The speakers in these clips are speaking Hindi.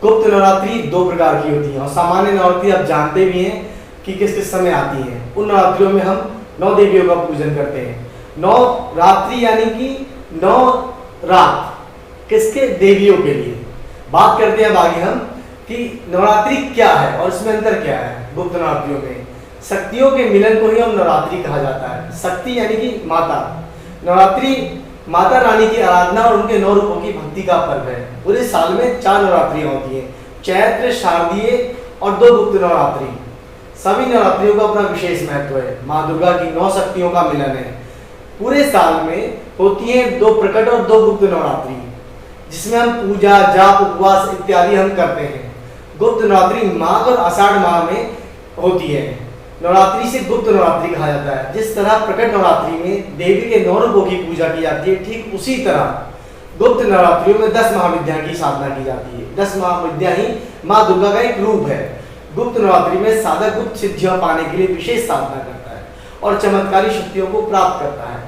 गुप्त नवरात्रि दो प्रकार की होती हैं और सामान्य नवरात्रि आप जानते भी हैं कि किस किस समय आती हैं। उन नवरात्रियों में हम 9 देवियों का पूजन करते हैं। 9 रात्रि यानी कि 9 रात किसके? देवियों के लिए। बात करते हैं अब आगे हम कि नवरात्रि क्या है और इसमें अंतर क्या है। गुप्त नवरात्रियों में शक्तियों के मिलन को ही हम नवरात्रि कहा जाता है। शक्ति यानी कि माता। नवरात्रि माता रानी की आराधना और उनके 9 रूपों की भक्ति का पर्व है। पूरे साल में 4 नवरात्रियां होती हैं, चैत्र, शारदीय और 2 गुप्त नवरात्रि। सभी नवरात्रियों का अपना विशेष महत्व है। माँ दुर्गा की 9 शक्तियों का मिलन है। पूरे साल में होती हैं 2 प्रकट और 2 गुप्त नवरात्रि, जिसमें हम पूजा, जाप, उपवास इत्यादि हम करते हैं। गुप्त नवरात्रि माघ और आषाढ़ माह में होती है। नवरात्रि से गुप्त नवरात्रि कहा जाता है। जिस तरह प्रकट नवरात्रि में देवी के 9 रूपों की पूजा की जाती है, ठीक उसी तरह गुप्त नवरात्रियों में 10 महाविद्या की साधना की जाती है। 10 महाविद्या ही माँ दुर्गा का एक रूप है। गुप्त नवरात्रि में साधक गुप्त सिद्धियां पाने के लिए विशेष साधना करता है और चमत्कारी शक्तियों को प्राप्त करता है।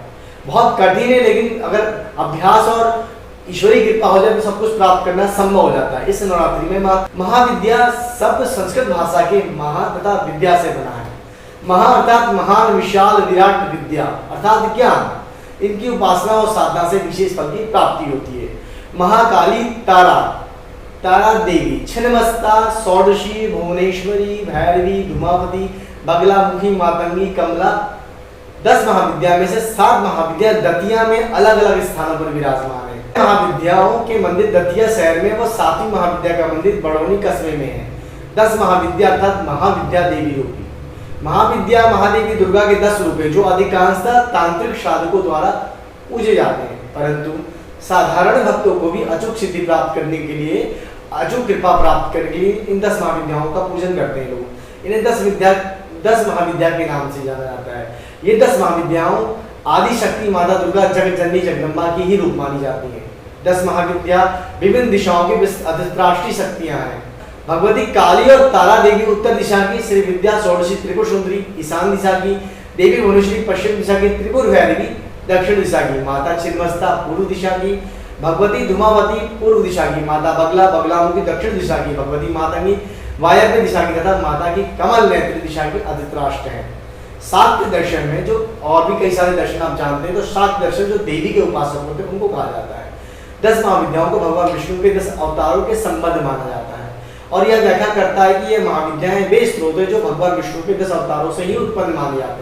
बहुत कठिन है, लेकिन अगर अभ्यास और ईश्वरीय कृपा हो जाए तो सब कुछ प्राप्त करना संभव हो जाता है। इस नवरात्रि में महाविद्या शब्द संस्कृत भाषा के महा तथा विद्या से बना है। महा अर्थात महान, विशाल, विराट विद्या अर्थात ज्ञान। इनकी उपासना और साधना से विशेष फल की प्राप्ति होती है। महाकाली तारा, तारा देवी, छिन्नमस्ता, षोडशी, भुवनेश्वरी, भैरवी, धूमावती, बगलामुखी, मातंगी, कमला। 10 महाविद्या में से 7 महाविद्या दतिया में अलग अलग स्थानों पर विराजमान है। महाविद्याओं के मंदिर दतिया शहर में व 7वीं महाविद्या का मंदिर बड़ौनी कस्बे में है। 10 महाविद्या अर्थात महाविद्या देवी होगी। महाविद्या महादेवी दुर्गा के 10 रूप है, जो अधिकांशतः तांत्रिक साधकों द्वारा पूजे जाते हैं, परंतु साधारण भक्तों को भी अचूक सिद्धि प्राप्त करने के लिए, अचूक कृपा प्राप्त करने के लिए इन 10 महाविद्याओं का पूजन करते हैं लोग। इन्हें 10 महाविद्या के नाम से जाना जाता है। ये 10 महाविद्याओं आदि शक्ति माता दुर्गा जगत जननी जगदम्बा की ही रूप मानी जाती है। 10 महाविद्या विभिन्न दिशाओं की अधिष्ठात्री शक्तियां हैं। भगवती काली और तारा देवी उत्तर दिशा की, श्री विद्या षोडशी त्रिपुर सुंदरी ईशान दिशा की, देवी भुवनेश्वरी पश्चिम दिशा की, त्रिपुर भैरवी दक्षिण दिशा की, माता छिन्नमस्ता पूर्व दिशा की, भगवती धूमावती पूर्व दिशा की, माता बगलामुखी दक्षिण दिशा की, भगवती मातंगी वायव्य दिशा की तथा माता की कमल नेत्री दिशा की अधिष्ठात्री है। शाक्त दर्शन में, जो और भी कई सारे दर्शन आप जानते हैं, तो शाक्त दर्शन जो देवी के उपासक होते हैं उनको कहा जाता है। 10 महाविद्याओं को भगवान विष्णु के 10 अवतारों के संबंध माना जाता है और यह व्याख्या करता है कि ये महाविद्याएं वे स्रोत है जो भगवान विष्णु के 10 अवतारों से ही उत्पन्न माने जाते हैं।